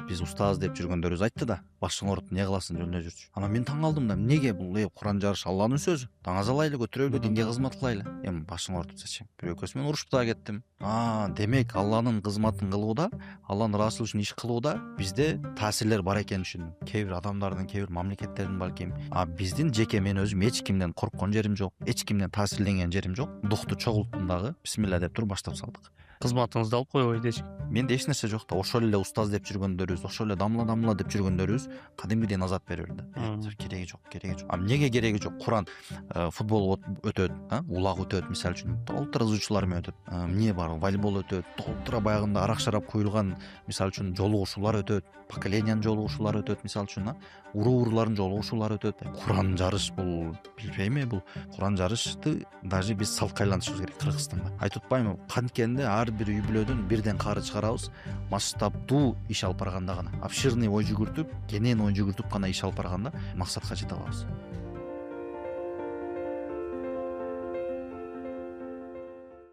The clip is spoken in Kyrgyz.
биз устаз деп жүргөндөрүбүз айтты да, башың ооруп эмне кыласың жөнүндө жүрчү. Анан мен таң калдым да, эмнеге бул Куран жарыш Алланын сөзү. Намаз алайлы, көтөрөлү, динге кызмат кылайлы. Эми башың ооруп зачем? Бир экөөсү менен урушуп дагы кеттим. Демек Алланын кызматын кылууда, Алланын расулу үчүн иш кылууда бизде таасирлер бар экенин түшүндүм. Кээ бир адамдардын, кээ бир мамлекеттердин балким, биздин жеке мен өзүм эч кимден корккон жерим жок, эч кимден таасирленген жерим жок. Дукту чогулттум дагы, бисмилла деп туруп баштап салдык. Кызматыңызды алып койбойт эч ким. Менде эч нерсе жок да, ошол эле устаз деп жүргөндөрүбүз, ошол эле дамла деп жүргөндөрүбүз кадимгиден азат бере берди. Кереги жок. Эмнеге кереги жок? Куран футбол өтөт, улак өтөт, мисалы үчүн толтура ызуучулар менен өтөт. Эмне бар? Волейбол өтөт, толтура баягында арак шарап куюлган, мисалы үчүн жолугушуулар өтөт, поколениянын жолугушуулары өтөт, мисалы үчүн уруу-уруулардын жолугушуулары өтөт. Куран жарыш бул билбейм, бул Куран жарышты даже биз салтка айлантышыбыз керек Кыргызстанда. Айтып атпаймынбы? Канткенде ар бир үй бүлөдөн бирден кары чыгарабыз, масштабдуу иш алып барганда гана, обширный ой жүгүртүп, кенен ой жүгүртүп гана иш алып барганда максатка жете алабыз.